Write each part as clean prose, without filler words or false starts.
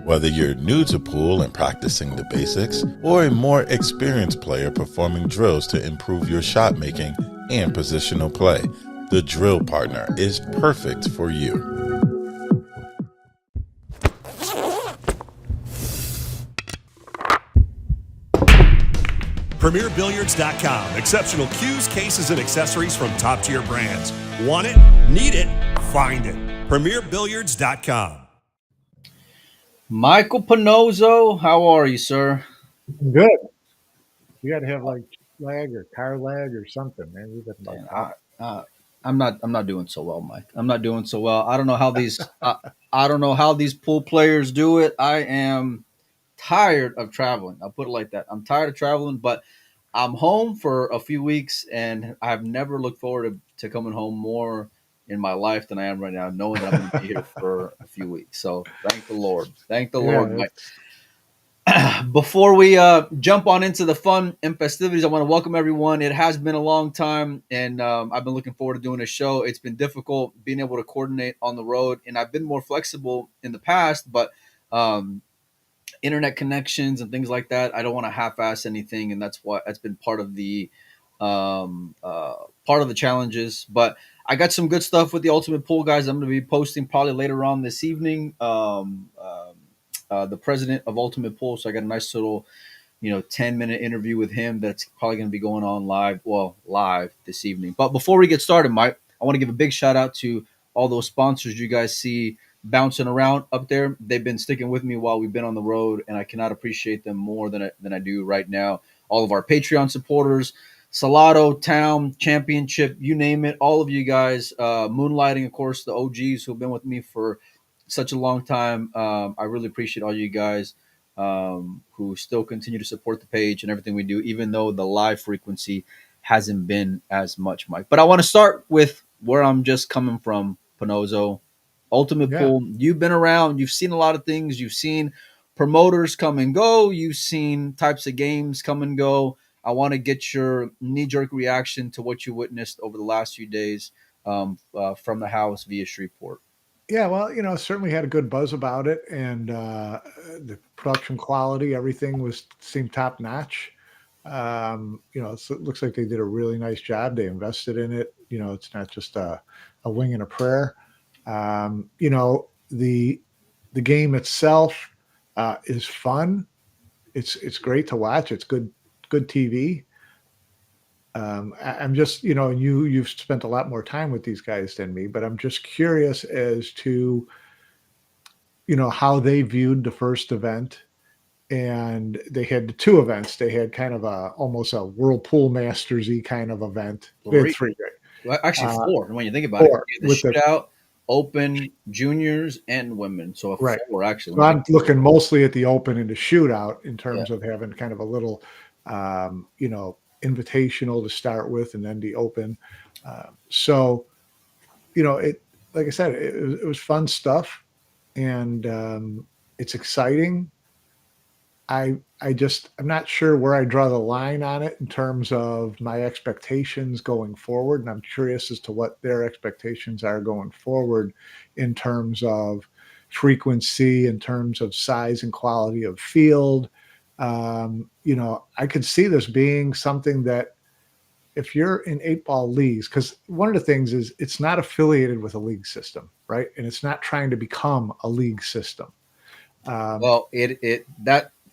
Whether you're new to pool and practicing the basics, or a more experienced player performing drills to improve your shot making and positional play, the Drill Partner is perfect for you. PremierBilliards.com. Exceptional cues, cases, and accessories from top-tier brands. Want it? Need it? Find it. PremierBilliards.com. Michael Panozzo, how are you, sir? Good. You got to have like lag or car lag or something, man. We've been I'm not doing so well, Mike. I'm not doing so well. I don't know how these I don't know how these pool players do it. I am tired of traveling. I'll put it like that. I'm tired of traveling, but I'm home for a few weeks, and I've never looked forward to coming home more in my life than I am right now, knowing that I'm going to be here for a few weeks. So thank the Lord. Thank the Lord, Mike. Before we jump on into the fun and festivities, I want to welcome everyone. It has been a long time, and I've been looking forward to doing this show. It's been difficult being able to coordinate on the road, and I've been more flexible in the past, but internet connections and things like that, I don't want to half-ass anything, and that's been part of the challenges. But I got some good stuff with the Ultimate Pool guys. I'm going to be posting probably later on this evening. The president of Ultimate Pool, so I got a nice little 10-minute interview with him that's probably going to be going on live this evening. But before we get started, Mike, I want to give a big shout out to all those sponsors you guys see bouncing around up there. They've been sticking with me while we've been on the road, and I cannot appreciate them more than I do right now. All of our Patreon supporters, Salado, Town, Championship, you name it, all of you guys, Moonlighting, of course, the OGs who've been with me for such a long time. I really appreciate all you guys who still continue to support the page and everything we do, even though the live frequency hasn't been as much, Mike. But I want to start with where I'm just coming from, Panozzo. Ultimate Pool, you've been around, you've seen a lot of things, you've seen promoters come and go, you've seen types of games come and go. I want to get your knee-jerk reaction to what you witnessed over the last few days from the house via Shreveport. Yeah, well, certainly had a good buzz about it, and the production quality, everything seemed top notch. So it looks like they did a really nice job. They invested in it. It's not just a wing and a prayer. The game itself is fun. It's great to watch. It's good TV. I'm just, you've spent a lot more time with these guys than me, but I'm just curious as to, how they viewed the first event. And they had the two events. They had kind of almost a World Pool Masters-y kind of event. They had three. Well, actually, four. When you think about it, the shootout, Open, Juniors, and Women. So four, actually. So I'm looking mostly at the Open and the shootout in terms of having kind of a little, invitational to start with, and then the Open. It, like I said, it was fun stuff, and it's exciting. I'm not sure where I draw the line on it in terms of my expectations going forward. And I'm curious as to what their expectations are going forward in terms of frequency, in terms of size and quality of field. I could see this being something that if you're in 8-ball leagues, because one of the things is it's not affiliated with a league system, right? And it's not trying to become a league system.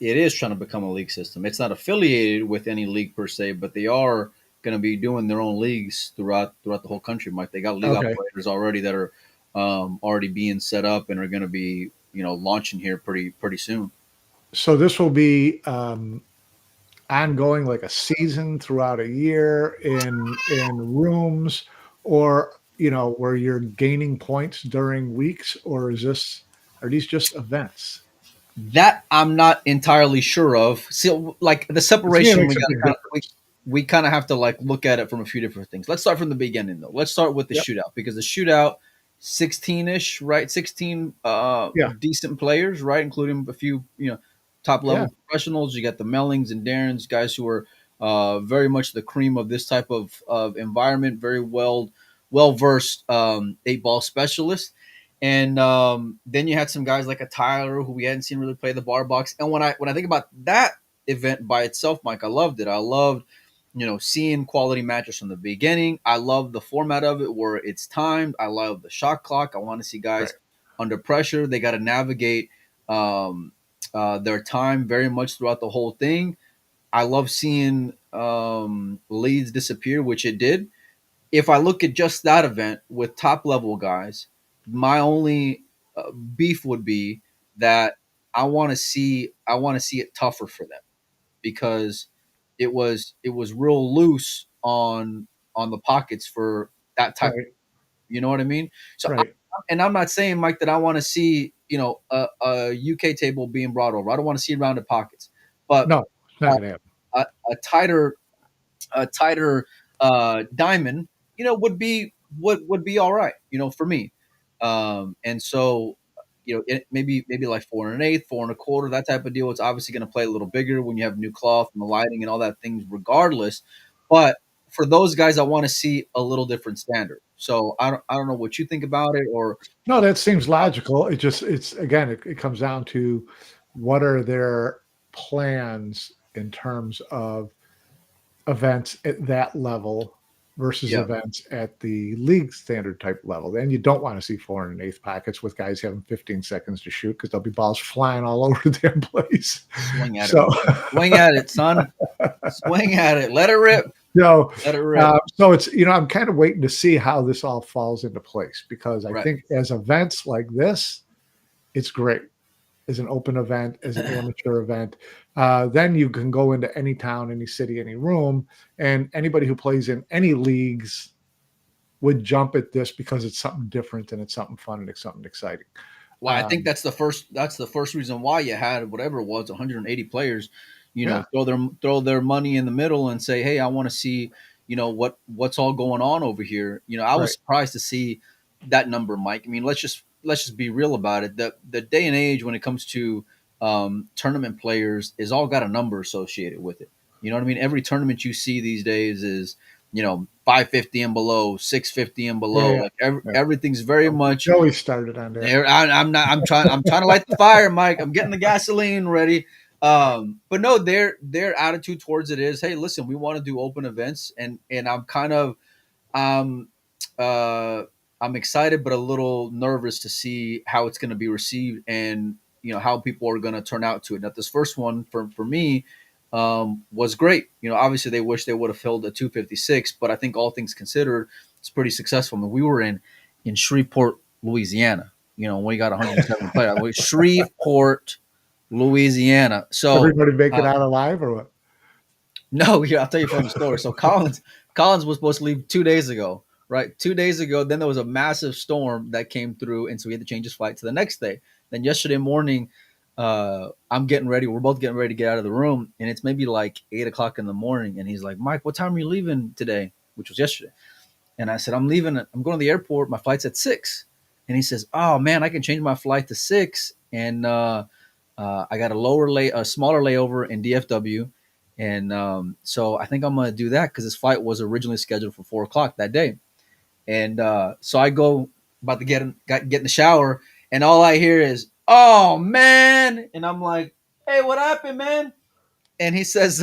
It is trying to become a league system. It's not affiliated with any league per se, but they are going to be doing their own leagues throughout the whole country, Mike. They got league operators already that are already being set up and are going to be, launching here pretty soon. So this will be ongoing, like a season throughout a year in rooms, or where you're gaining points during weeks, or are these just events? That I'm not entirely sure of. See, like the To me, it separation, makes a big difference. we kind of have to like look at it from a few different things. Let's start from the beginning though. Let's start with the Yep. shootout because the shootout, 16-ish, right? 16 Yeah. decent players, right? Including a few, top Yeah. level professionals. You got the Mellings and Darrens, guys who are very much the cream of this type of environment, very well versed 8-ball specialists. And then you had some guys like a Tyler who we hadn't seen really play the bar box. And when I think about that event by itself, Mike, I loved it. I loved, seeing quality matches from the beginning. I love the format of it where it's timed. I love the shot clock. I want to see Right. guys under pressure. They got to navigate um, their time very much throughout the whole thing. I love seeing leads disappear, which it did. If I look at just that event with top level guys, my only beef would be that I want to see it tougher for them because it was real loose on the pockets for that type. Right. You know what I mean? So, Right. and I'm not saying, Mike, that I want to see a UK table being brought over. I don't want to see rounded pockets, but No, it's not uh, going to happen. a tighter diamond, would be all right, for me. And so, maybe like 4 1/8, 4 1/4, that type of deal. It's obviously going to play a little bigger when you have new cloth and the lighting and all that things, regardless. But for those guys, I want to see a little different standard. So I don't know what you think about it, or No, that seems logical. It comes down to what are their plans in terms of events at that level versus yeah, events at the league standard type level. Then you don't want to see 4 1/8 pockets with guys having 15 seconds to shoot because there'll be balls flying all over the damn place. swing at So, it, swing at it, son, swing at it, let it rip, no, let it rip. so it's I'm kind of waiting to see how this all falls into place because I Right. think as events like this, it's great as an open event, as an amateur event. Then you can go into any town, any city, any room, and anybody who plays in any leagues would jump at this because it's something different and it's something fun and it's something exciting. Well, I think that's the first reason why you had whatever it was 180 players, Yeah, throw their money in the middle and say, "Hey, I want to see, what's all going on over here." I was right. surprised to see that number, Mike. I mean, let's just be real about it. The day and age when it comes to tournament players is all got a number associated with it. You know what I mean? Every tournament you see these days is 550 and below, 650 and Yeah, below. yeah, Like yeah. everything's very much Joey started on that. there. I'm not. I'm trying to light the fire, Mike. I'm getting the gasoline ready. But no, their attitude towards it is, hey, listen, we want to do open events, and I'm kind of um uh I'm excited but a little nervous to see how it's going to be received and how people are going to turn out to it. Now, this first one for me was great. Obviously they wish they would have filled a 256, but I think all things considered, it's pretty successful. I mean, we were in Shreveport, Louisiana. We got 170 players. Shreveport, Louisiana. So Everybody make it uh, out alive or what? no, yeah, I'll tell you a funny story. So Collins was supposed to leave 2 days ago, right? 2 days ago, then there was a massive storm that came through, and so he had to change his flight to the next day. Then yesterday morning, I'm getting ready. We're both getting ready to get out of the room, and it's maybe like 8 o'clock in the morning. And he's like, "Mike, what time are you leaving today?" Which was yesterday. And I said, "I'm leaving. I'm going to the airport. My flight's at 6." And he says, "Oh man, I can change my flight to 6, and I got a smaller layover in DFW." And so I think I'm going to do that because this flight was originally scheduled for 4 o'clock that day. And so I go about to get in the shower, and all I hear is, "Oh man!" And I'm like, "Hey, what happened, man?" And he says,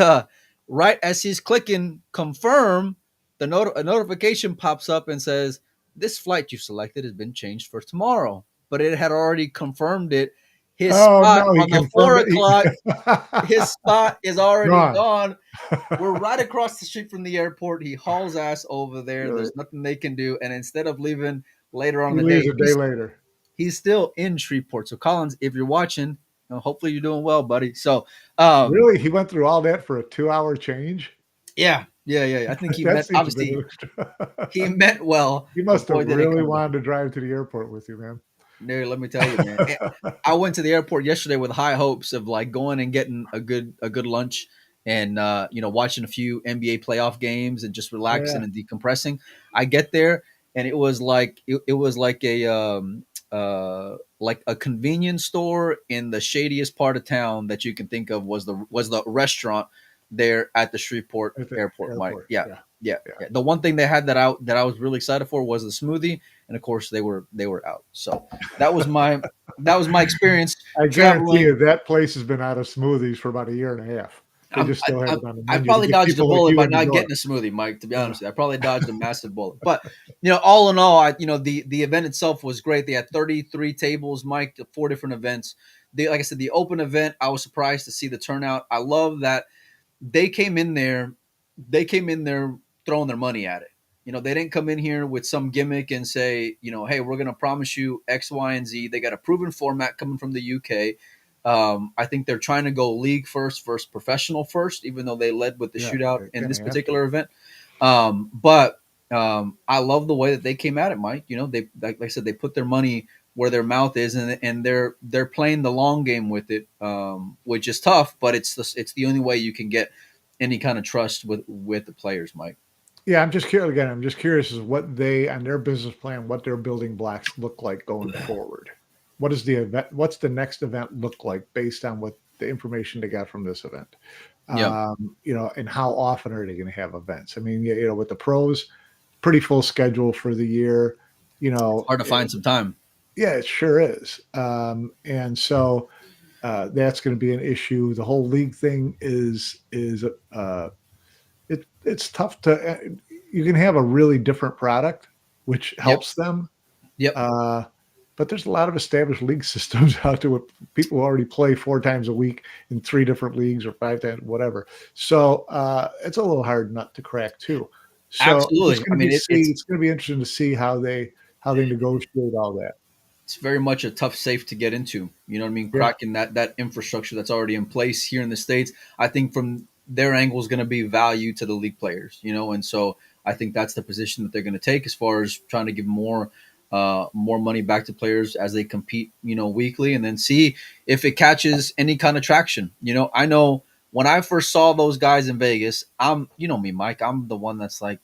right as he's clicking confirm, a notification pops up and says, "This flight you selected has been changed for tomorrow." But it had already confirmed it. His Oh spot no, he on the confirmed 4 o'clock, it. his spot is already Gone. gone. We're right across the street from the airport. He hauls ass over there. Really? There's nothing they can do. And instead of leaving later on He in the leaves day, a day later. he's still in Shreveport. So Collins, if you're watching, hopefully you're doing well, buddy. So Really? He went through all that for a 2-hour change? yeah. I think he That meant, seems a bit obviously extra. he meant well, He but must have boy did it really come. wanted to drive to the airport with you, man. Dude, let me tell you, man. I went to the airport yesterday with high hopes of like going and getting a good lunch and watching a few NBA playoff games and just relaxing Yeah. and decompressing. I get there and it was like it was like a convenience store in the shadiest part of town that you can think of was the restaurant there at the Shreveport At the airport, Mike. airport. Yeah. Yeah. Yeah, Yeah. yeah. The one thing they had that I was really excited for was the smoothie, and of course they were out. So that was my experience I guarantee traveling. you that place has been out of smoothies for about a year and a half. They just still have it on the I menu to probably get dodged a people like bullet you by in the not door. getting a smoothie, Mike. To be Yeah. honest with you, I probably dodged a massive bullet. But all in all, the event itself was great. They had 33 tables, Mike, 4 different events. Like I said, the open event, I was surprised to see the turnout. I love that they came in there. They came in there throwing their money at it. They didn't come in here with some gimmick and say, hey, we're going to promise you X, Y, and Z. They got a proven format coming from the UK. I think they're trying to go league first versus professional first, even though they led with the Yeah. shootout They in kind this of have to. particular event. But I love the way that they came at it, Mike. They like I said, they put their money where their mouth is, and they're playing the long game with it, which is tough, but it's the only way you can get any kind of trust with the players, Mike. Yeah, I'm just curious. Again, I'm just curious as what they on their business plan, what their building blocks look like going forward. What is the event? What's the next event look like based on what the information they got from this event? Yeah, And how often are they going to have events? I mean, with the pros, pretty full schedule for the year. hard to find some time. Yeah, it sure is. And so that's going to be an issue. The whole league thing is it's tough to. You can have a really different product, which Yep, helps them. yep. Uh, but there's a lot of established league systems out there with people who already play 4 times a week in 3 different leagues or 5 times, whatever. So it's a little hard nut to crack too. So Absolutely. I mean, it's going to be interesting to see how they negotiate all that. it's very much a tough safe to get into. You know what I mean? Yeah. Cracking that infrastructure that's already in place here in the States. I think from their angle is going to be value to the league players, and so I think that's the position that they're going to take as far as trying to give more money back to players as they compete, weekly, and then see if it catches any kind of traction. I know when I first saw those guys in Vegas, me, Mike, I'm the one that's like,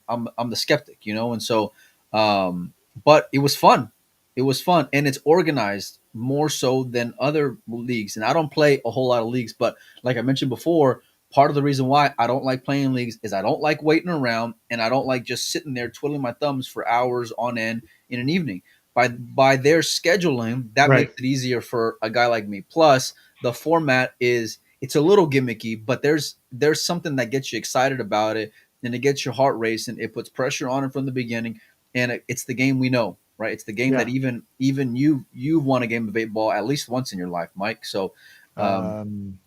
I'm the skeptic, and so, but it was fun. It was fun, and it's organized more so than other leagues. And I don't play a whole lot of leagues, but like I mentioned before, part of the reason why I don't like playing leagues is I don't like waiting around, and I don't like just sitting there twiddling my thumbs for hours on end in an evening. By their scheduling, that Right. makes it easier for a guy like me. Plus, the format it's a little gimmicky, but there's something that gets you excited about it, and it gets your heart racing. It puts pressure on it from the beginning, and it's the game we know, right? It's the game that Yeah. even you've won a game of 8 ball at least once in your life, Mike. So, Um,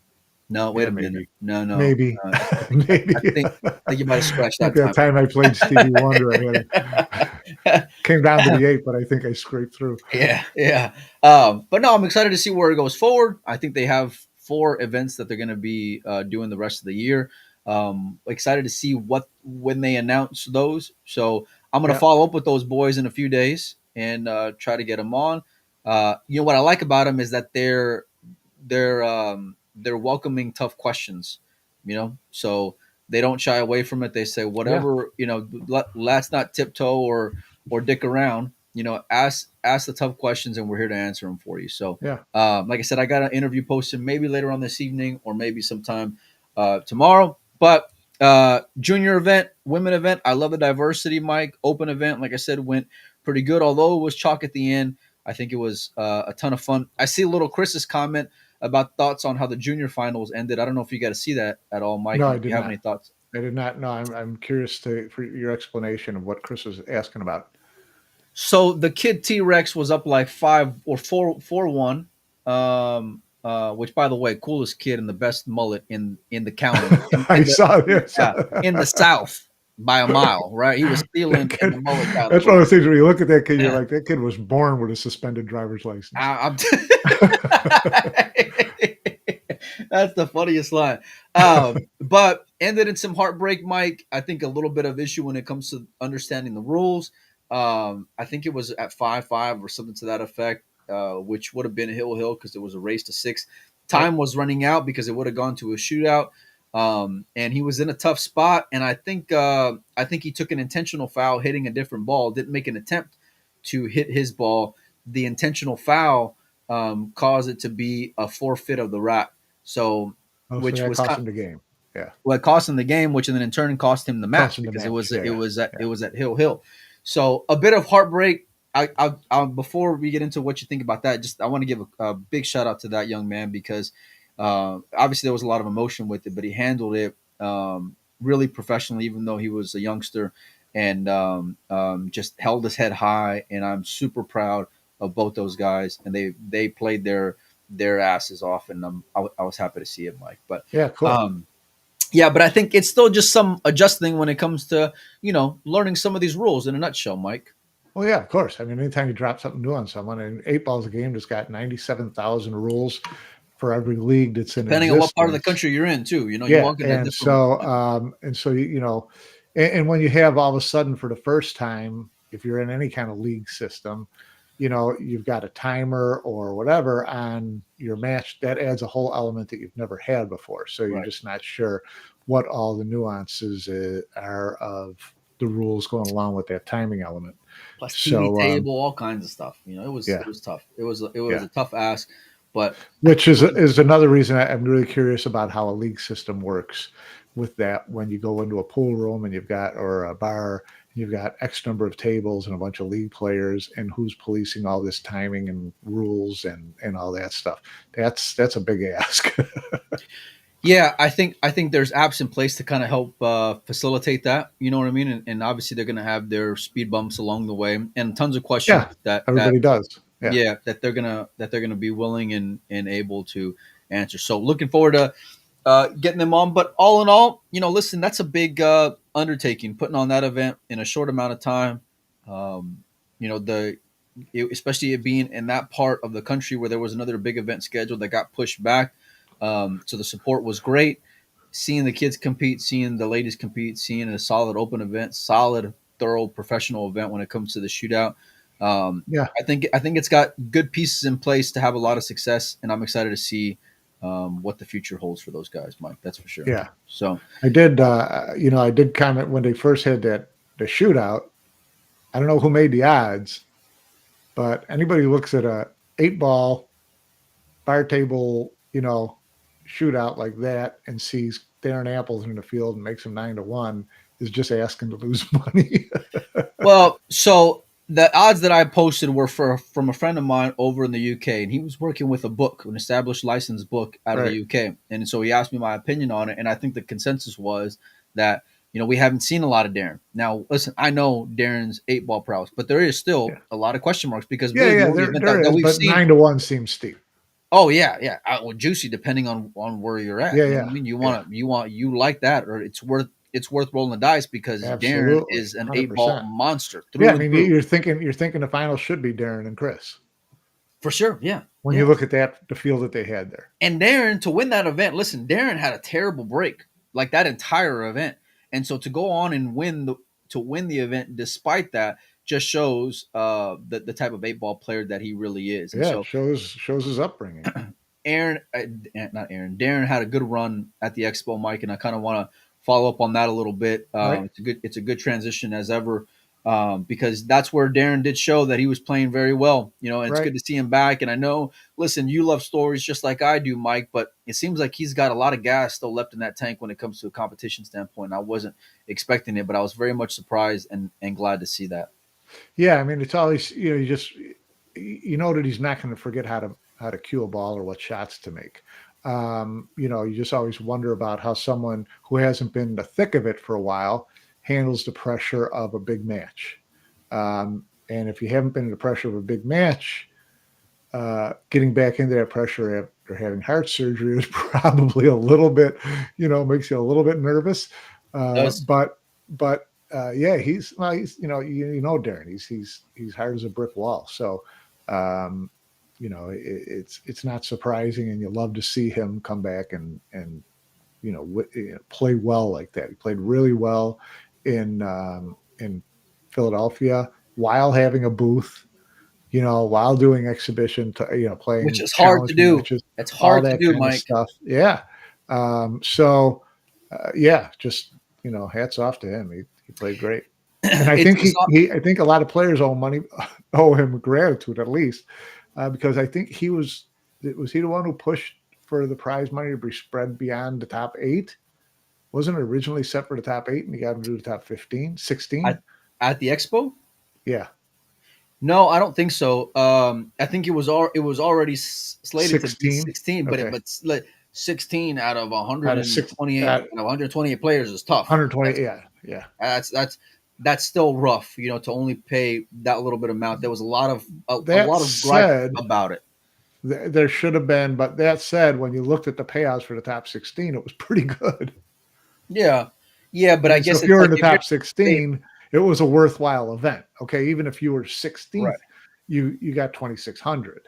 no, wait yeah, a minute, maybe. no. Maybe. Uh, Maybe. I think you might have scratched Like that that time I played Stevie Wonder, came down to the 8, but I think I scraped through. Yeah, yeah. But no, I'm excited to see where it goes forward. I think they have 4 events that they're going to be doing the rest of the year. Excited to see when they announce those. So I'm going to Yeah. follow up with those boys in a few days and try to get them on. What I like about them is that they're welcoming tough questions. So they don't shy away from it. They say whatever. Let's not tiptoe or dick around. Ask the tough questions, and we're here to answer them for you. So, Yeah. like I said, I got an interview posted maybe later on this evening or maybe sometime tomorrow. But junior event, women event, I love the diversity, Mike. Open event, like I said, went pretty good. Although it was chalk at the end, I think it was a ton of fun. I see little Chris's comment about thoughts on how the junior finals ended. I don't know if you got to see that at all, Mike. No, And I if you did have not. any thoughts. I did not. No, I'm curious for your explanation of what Chris was asking about. So the kid T Rex was up like 5 or 4-1. Which, by the way, coolest kid and the best mullet in the county I saw this. in the South by a mile. Right, he was That stealing in kid, the mullet that's one category. of those things where you look at that kid, you're Yeah. like, that kid was born with a suspended driver's license. I'm That's the funniest line. But ended in some heartbreak, Mike. I think a little bit of issue when it comes to understanding the rules. I think it was at 5-5 or something to that effect, which would have been a hill because it was a race to 6. Time was running out because it would have gone to a shootout. And he was in a tough spot. And I think he took an intentional foul hitting a different ball, didn't make an attempt to hit his ball. The intentional foul caused it to be a forfeit of the wrap. So, which that was cost him the game. Yeah. Well, it cost him the game, which then in turn cost him the match because it was at Hill. So a bit of heartbreak. I before we get into what you think about that, I want to give a big shout out to that young man because obviously there was a lot of emotion with it, but he handled it really professionally, even though he was a youngster, and just held his head high. And I'm super proud of both those guys, and they played their asses off, and I was happy to see it, Mike. But yeah, cool. Yeah, but I think it's still just some adjusting when it comes to, learning some of these rules in a nutshell, Mike. Well, yeah, of course. I mean, anytime you drop something new on someone, and 8-ball's a game that's got 97,000 rules for every league that's in depending existence. on what part of the country you're in, too. You won't get that and when you have all of a sudden for the first time, if you're in any kind of league system, you've got a timer or whatever on your match, that adds a whole element that you've never had before. So you're just not sure what all the nuances are of the rules going along with that timing element. Plus TV table, all kinds of stuff. It was tough. It was a tough ask, but which is another reason I'm really curious about how a league system works with that. When you go into a pool room and or a bar, you've got X number of tables and a bunch of league players, and who's policing all this timing and rules and all that stuff. That's a big ask. Yeah, I think there's apps in place to kind of help facilitate that. You know what I mean? And obviously they're going to have their speed bumps along the way, and tons of questions that everybody does. Yeah, that they're gonna be willing and able to answer. So looking forward to getting them on. But all in all, listen, that's a big undertaking, putting on that event in a short amount of time. Especially it being in that part of the country where there was another big event scheduled that got pushed back. So the support was great. Seeing the kids compete, seeing the ladies compete, seeing a solid open event, solid, thorough, professional event when it comes to the shootout. I think it's got good pieces in place to have a lot of success, and I'm excited to see what the future holds for those guys, Mike. That's for sure. Yeah. So I did, I did comment when they first had the shootout. I don't know who made the odds, but anybody who looks at a 8-ball bar table, shootout like that and sees Darren Appleton in the field and makes him 9-1 is just asking to lose money. Well, so the odds that I posted were from a friend of mine over in the UK, and he was working with an established licensed book out of the UK. And so he asked me my opinion on it, and I think the consensus was that, we haven't seen a lot of Darren. Now, listen, I know Darren's 8-ball prowess, but there is still a lot of question marks because there is, but 9-1 seems steep. Oh yeah. Well, juicy depending on where you're at. I mean, you like that, or it's worth rolling the dice because Absolutely. Darren is an 8-ball monster. You're thinking the final should be Darren and Chris. For sure, yeah. When you look at the field that they had there. And Darren, to win that event, listen, Darren had a terrible break, like that entire event. And so to go on and win the event despite that just shows the type of 8-ball player that he really is. And so shows his upbringing. Darren had a good run at the Expo, Mike, and I kind of want to follow up on that a little bit. It's a good transition as ever, because that's where Darren did show that he was playing very well. And it's good to see him back. And I know, listen, you love stories just like I do, Mike, but it seems like he's got a lot of gas still left in that tank when it comes to a competition standpoint. I wasn't expecting it, but I was very much surprised and glad to see that. Yeah, I mean, it's always that he's not going to forget how to cue a ball or what shots to make. You just always wonder about how someone who hasn't been in the thick of it for a while handles the pressure of a big match. And if you haven't been in the pressure of a big match, getting back into that pressure after having heart surgery is probably a little bit, makes you a little bit nervous. But he's Darren. He's hard as a brick wall. So, it's not surprising, and you love to see him come back and play well like that. He played really well in Philadelphia, while having a booth, while doing exhibition, which playing is hard to challenge do. matches, It's all hard to that do, kind of Mike. stuff. Yeah. So, yeah, just, hats off to him. He played great. And I think I think a lot of players owe him gratitude at least, because I think was he the one who pushed for the prize money to be spread beyond the top 8? Wasn't it originally set for the top 8 and he got him to do the top 15, 16? At the expo? Yeah. No, I don't think so. I think it was already slated to be 16, Okay. but 16 out of Out of 128 players is tough. 120, yeah. That's still rough, to only pay that little bit amount. There was a lot of gripe about it. There should have been, but that said, when you looked at the payouts for the top 16, it was pretty good. Yeah, but I guess if you're in the top 16, it was a worthwhile event. Okay, even if you were 16th, right, you got 2,600.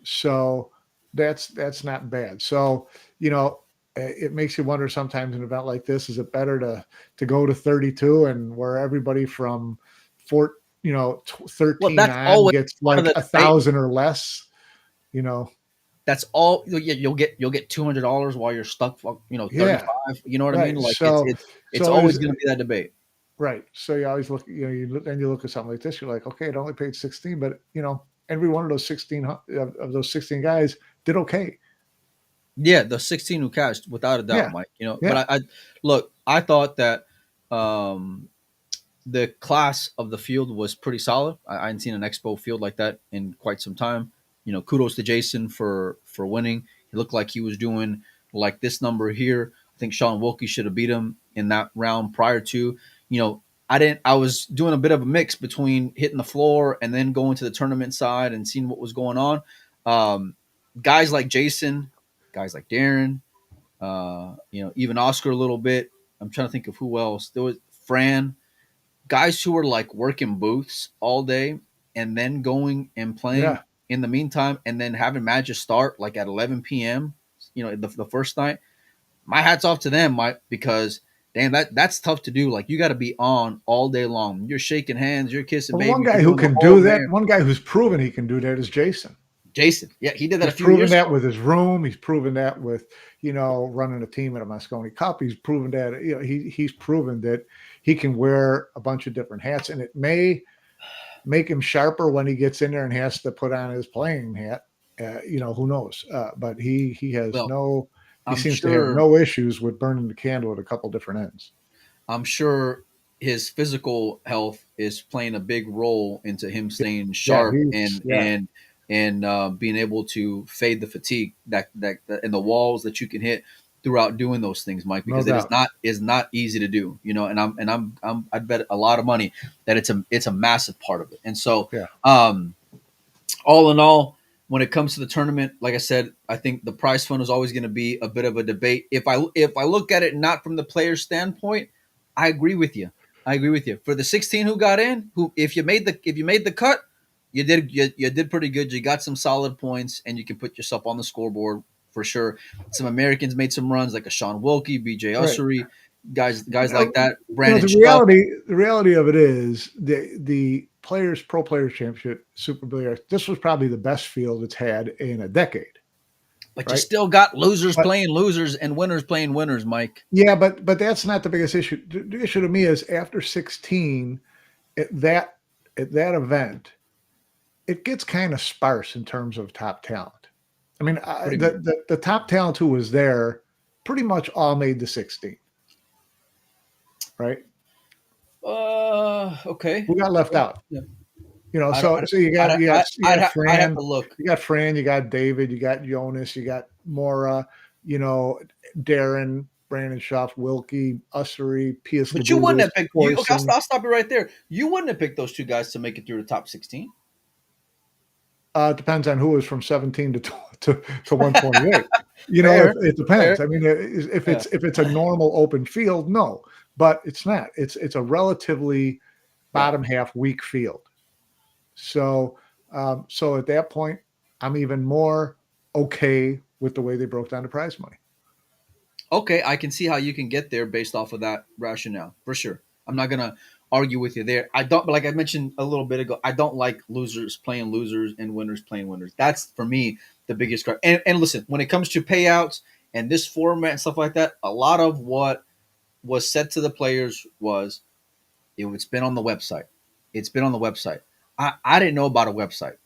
So that's not bad. So it makes you wonder sometimes in an event like this, is it better to go to 32 and where everybody from 13 on gets like 1,000 or less? That's all you'll get $200 while you're stuck, 35. Yeah. You know what I mean? Like so it's always going to be that debate. Right. So you always look, you look at something like this, you're like, okay, it only paid 16, but every one of those 16 of those 16 guys did okay. Yeah, the 16 who cashed, without a doubt, Mike. But I thought that the class of the field was pretty solid. I hadn't seen an expo field like that in quite some time. Kudos to Jason for winning. He looked like he was doing like this number here. I think Sean Wilkie should have beat him in that round prior to. I was doing a bit of a mix between hitting the floor and then going to the tournament side and seeing what was going on. Guys like Jason, guys like Darren, even Oscar a little bit. I'm trying to think of who else. There was Fran, guys who were like working booths all day and then going and playing in the meantime, and then having matches start like at 11 p.m. The first night. My hat's off to them, Mike, because damn, that's tough to do. Like, you got to be on all day long. You're shaking hands, you're kissing babies. One guy who can do that, one guy who's proven he can do that is Jason. Yeah, he did that. He's proven that with his room. He's proven that with running a team at a Moscone Cup. He's proven that he's proven that he can wear a bunch of different hats, and it may make him sharper when he gets in there and has to put on his playing hat. Who knows? But he has he seems to have no issues with burning the candle at a couple different ends. I'm sure his physical health is playing a big role into him staying sharp and being able to fade the fatigue that and the walls that you can hit throughout doing those things, Mike, because it's not easy to do, and I'd bet a lot of money that it's a massive part of it. And so, all in all, when it comes to the tournament, like I said, I think the prize fund is always going to be a bit of a debate. If I look at it not from the player standpoint, I agree with you. For the 16 who got in, if you made the cut, you did pretty good. You got some solid points, and you can put yourself on the scoreboard for sure. Some Americans made some runs, like a Sean Wilkie, BJ Ussery, guys like that. Brandon. The reality of it is the Pro Players Championship Super Billiards. This was probably the best field it's had in a decade. But you still got losers playing losers and winners playing winners, Mike. Yeah, but that's not the biggest issue. The issue to me is after 16, at that event, it gets kind of sparse in terms of top talent. I mean, the top talent who was there pretty much all made the 16, right? Okay. Who got left out? Yeah. So you got Fran. I'd have to look. You got Fran. You got David. You got Jonas. You got Mora. Darren, Brandon Schaff, Wilkie, Ussery, P.S. But you wouldn't have picked. I'll stop you right there. You wouldn't have picked those two guys to make it through the top 16. It depends on who was from 17 to 128. It depends. Fair. I mean, if it's a normal open field, no, but it's not. It's a relatively bottom half weak field. So at that point, I'm even more okay with the way they broke down the prize money. Okay, I can see how you can get there based off of that rationale, for sure. I'm not going to argue with you there. I don't, but like I mentioned a little bit ago, I don't like losers playing losers and winners playing winners. That's for me the biggest card. And listen, when it comes to payouts and this format and stuff like that, a lot of what was said to the players was it's been on the website. It's been on the website. I didn't know about a website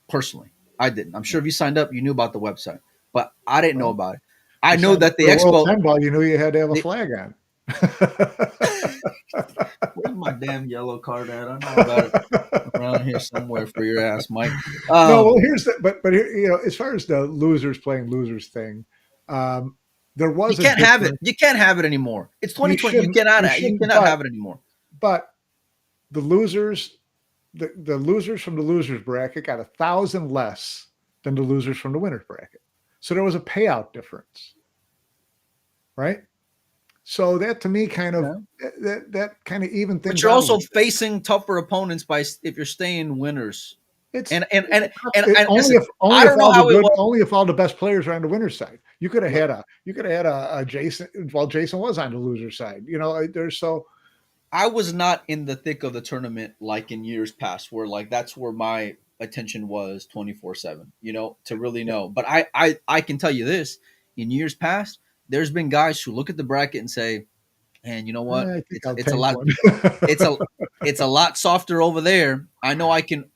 personally. I didn't. I'm sure if you signed up, you knew about the website, but I didn't know about it. I know that the World expo. 10 ball, you knew you had to have a flag on. Where's my damn yellow card at? I know about it around here somewhere for your ass, Mike. No, well, here's the but here, you know, as far as the losers playing losers thing, there was you can't have it. You can't have it anymore. It's 2020. You cannot have it anymore. But the losers, the losers from the losers bracket got 1,000 less than the losers from the winners bracket. So there was a payout difference, right? So that to me kind of that kind of even things. But you're also facing tougher opponents if you're staying winners. It's only if all the best players are on the winner's side. You could have had a Jason while Jason was on the loser side. You know, I was not in the thick of the tournament like in years past, where like that's where my attention was 24/7. You know, to really know. But I can tell you this: in years past, there's been guys who look at the bracket and say, and you know what? It's a lot. it's a lot softer over there. I know I can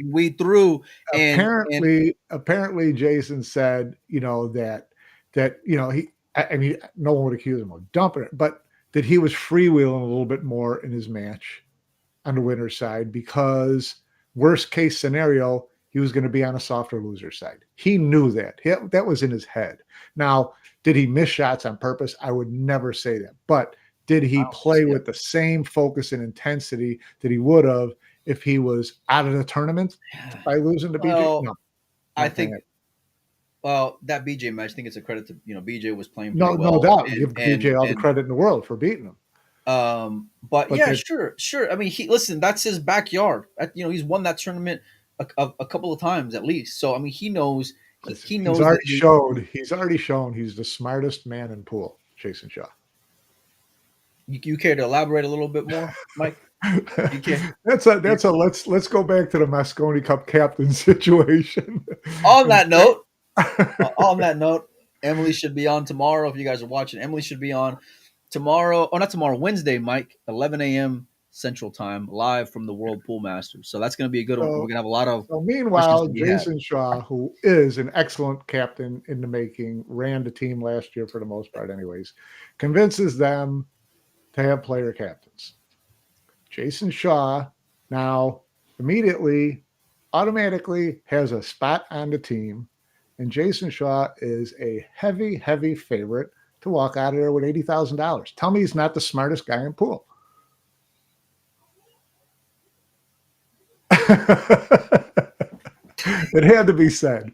weed through. Apparently, Jason said, you know, that you know no one would accuse him of dumping it, but that he was freewheeling a little bit more in his match on the winner's side because worst case scenario, he was going to be on a softer loser side. He knew that. That was in his head. Now, did he miss shots on purpose? I would never say that. But did he play with the same focus and intensity that he would have if he was out of the tournament by losing to BJ? No. I think that BJ match, I think it's a credit to, you know, BJ was playing no doubt. Give BJ all the credit in the world for beating him. But yeah, sure. I mean, that's his backyard. You know, he's won that tournament a couple of times at least. So I mean, he knows. He's already shown he's the smartest man in pool, Jason Shaw. You care to elaborate a little bit more, Mike? You care? Let's go back to the Moscone Cup captain situation. On that note, Emily should be on tomorrow. If you guys are watching, Emily should be on tomorrow. Oh, not tomorrow, Wednesday, Mike, 11 a.m. Central Time, live from the World Pool Masters. So that's going to be a good one. We're going to have a lot of. So meanwhile, Jason Shaw, who is an excellent captain in the making, ran the team last year for the most part, anyways, convinces them to have player captains. Jason Shaw now immediately, automatically has a spot on the team, and Jason Shaw is a heavy, heavy favorite to walk out of there with $80,000. Tell me he's not the smartest guy in pool. It had to be said.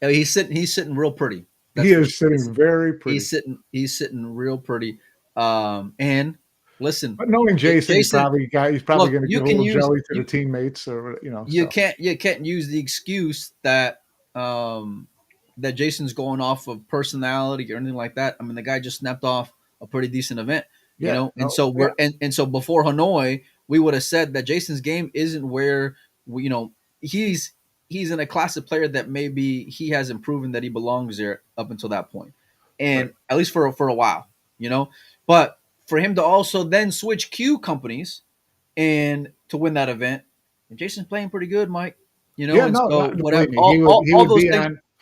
He's sitting real pretty. He is sitting very pretty. He's sitting real pretty. And listen, but knowing Jason, he's probably going to give a little jelly to the teammates, or you know. You can't use the excuse that that Jason's going off of personality or anything like that. I mean, the guy just snapped off a pretty decent event, you know. And so so before Hanoi, we would have said that Jason's game isn't where he's in a class of player that maybe he hasn't proven that he belongs there up until that point, and at least for a while, you know. But for him to also then switch Q companies and to win that event, and Jason's playing pretty good, Mike. You know, whatever.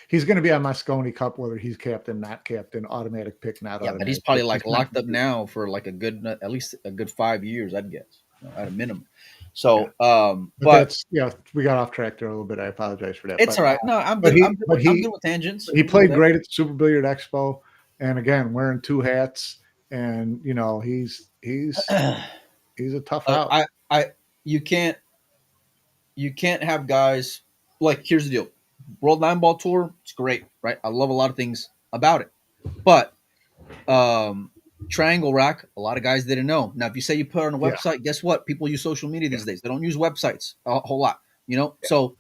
He's going to be on Moscone Cup, whether he's captain, not captain, automatic pick, not automatic. But he's probably locked up now for at least a good 5 years, I'd guess, at a minimum. So, but we got off track there a little bit. I apologize for that. It's all right. No, I'm good. I'm good with tangents. He played great at the Super Billiard Expo, and again, wearing two hats, and you know he's a tough out. You can't have guys like. Here's the deal. World 9-Ball Tour, it's great, right? I love a lot of things about it. But triangle rack, a lot of guys didn't know. Now, if you say you put it on a website, guess what? People use social media these days. They don't use websites a whole lot, you know? Yeah. So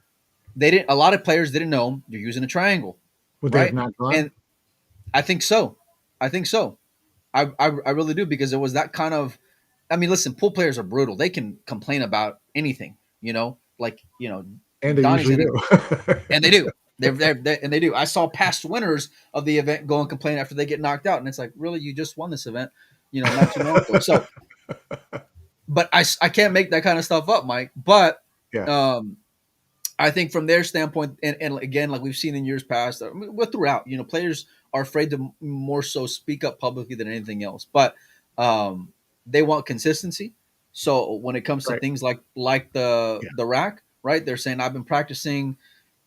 a lot of players didn't know you're using a triangle. Would right? They have not gone? And I think so. I really do, because it was that kind of I mean, listen, pool players are brutal. They can complain about anything, like, And they Donnie's usually in it, do. and they do. And they do. I saw past winners of the event go and complain after they get knocked out, and it's like, really, you just won this event, not too long ago. So, but I can't make that kind of stuff up, Mike. But Yeah. I think from their standpoint, and again, like we've seen in years past, well, throughout, players are afraid to more so speak up publicly than anything else. But they want consistency. So when it comes to Right. things like the Yeah. rack, right? They're saying I've been practicing,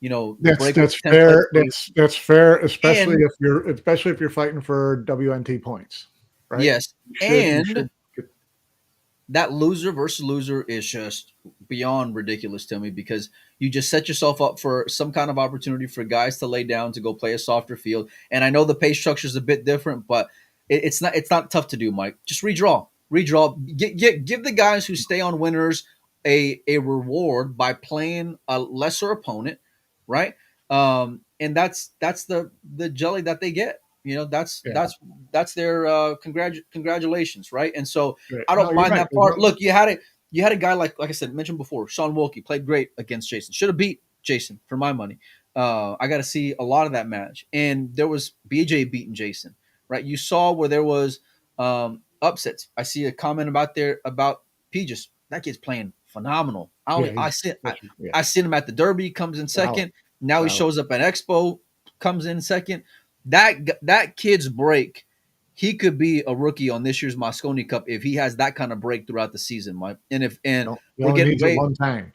the That's breakaway that's template, fair. That's fair, especially and if you're fighting for WNT points, right? yes, You and should get, that loser versus loser is just beyond ridiculous to me, because you just set yourself up for some kind of opportunity for guys to lay down to go play a softer field. And I know the pay structure is a bit different, but it's not tough to do, Mike. Just redraw, give the guys who stay on winners a reward by playing a lesser opponent, right? And that's the jelly that they get. That's yeah. that's their congratulations, right? And so Right. I No, don't you're mind right. that part. Look, you had a guy like I said, mentioned before, Sean Wilkie played great against Jason. Should have beat Jason for my money. I got to see a lot of that match, and there was BJ beating Jason, right? You saw where there was upsets. I see a comment about Peaches. That kid's playing phenomenal. Yeah, I seen him at the Derby, comes in solid, second. Now he solid. shows up at Expo, comes in second. That kid's break, he could be a rookie on this year's Moscone Cup if he has that kind of break throughout the season, Mike. He We're only getting needs it way, one time.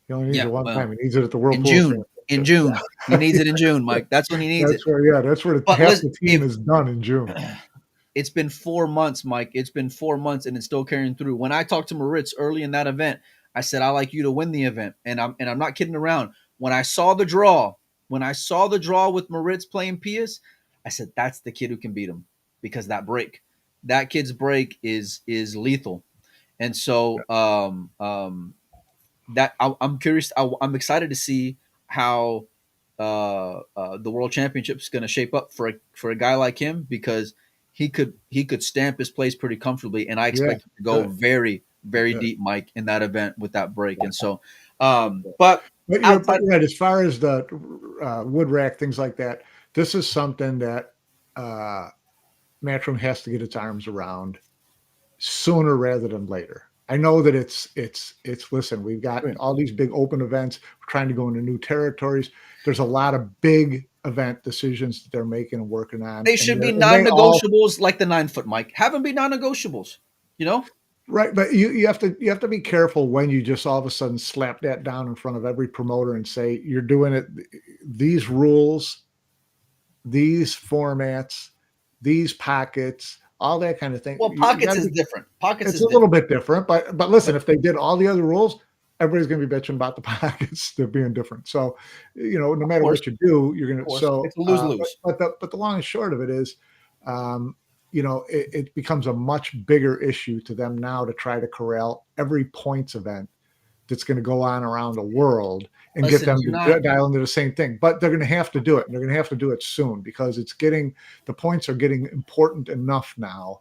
He only needs yeah, it one well, time. He needs it at the World in Pool June. In Championship. June, he needs it in June, Mike. That's when he needs it. That's where But half listen, the team is done in June. it's been 4 months, Mike. It's been 4 months, and it's still carrying through. When I talked to Moritz early in that event, I said I like you to win the event, and I'm not kidding around. When I saw the draw with Moritz playing Pius, I said that's the kid who can beat him, because that kid's break is lethal. And so I'm curious. I'm excited to see how the World Championship is going to shape up for a guy like him, because he could stamp his place pretty comfortably, and I Yeah, expect him to go good. very very Good. deep, Mike, in that event with that break. And so, but But outside, you're right. As far as the wood rack, things like that, this is something that Matchroom has to get its arms around sooner rather than later. I know that it's listen, we've got all these big open events. We're trying to go into new territories. There's a lot of big event decisions that they're making and working on. they should be and they all non-negotiables, like the 9 foot, Mike. Have them be non-negotiables. right, but you have to be careful when you just all of a sudden slap that down in front of every promoter and say you're doing it. These rules, these formats, these pockets, all that kind of thing. Well, pockets is different. It's a little bit different, but listen, if they did all the other rules, everybody's going to be bitching about the pockets. They're being different. So, no matter what you do, you're going to. So it's a lose-lose. But the long and short of it is, it becomes a much bigger issue to them now to try to corral every points event that's going to go on around the world and get them to dial into the same thing. But they're going to have to do it. And they're going to have to do it soon, because the points are getting important enough now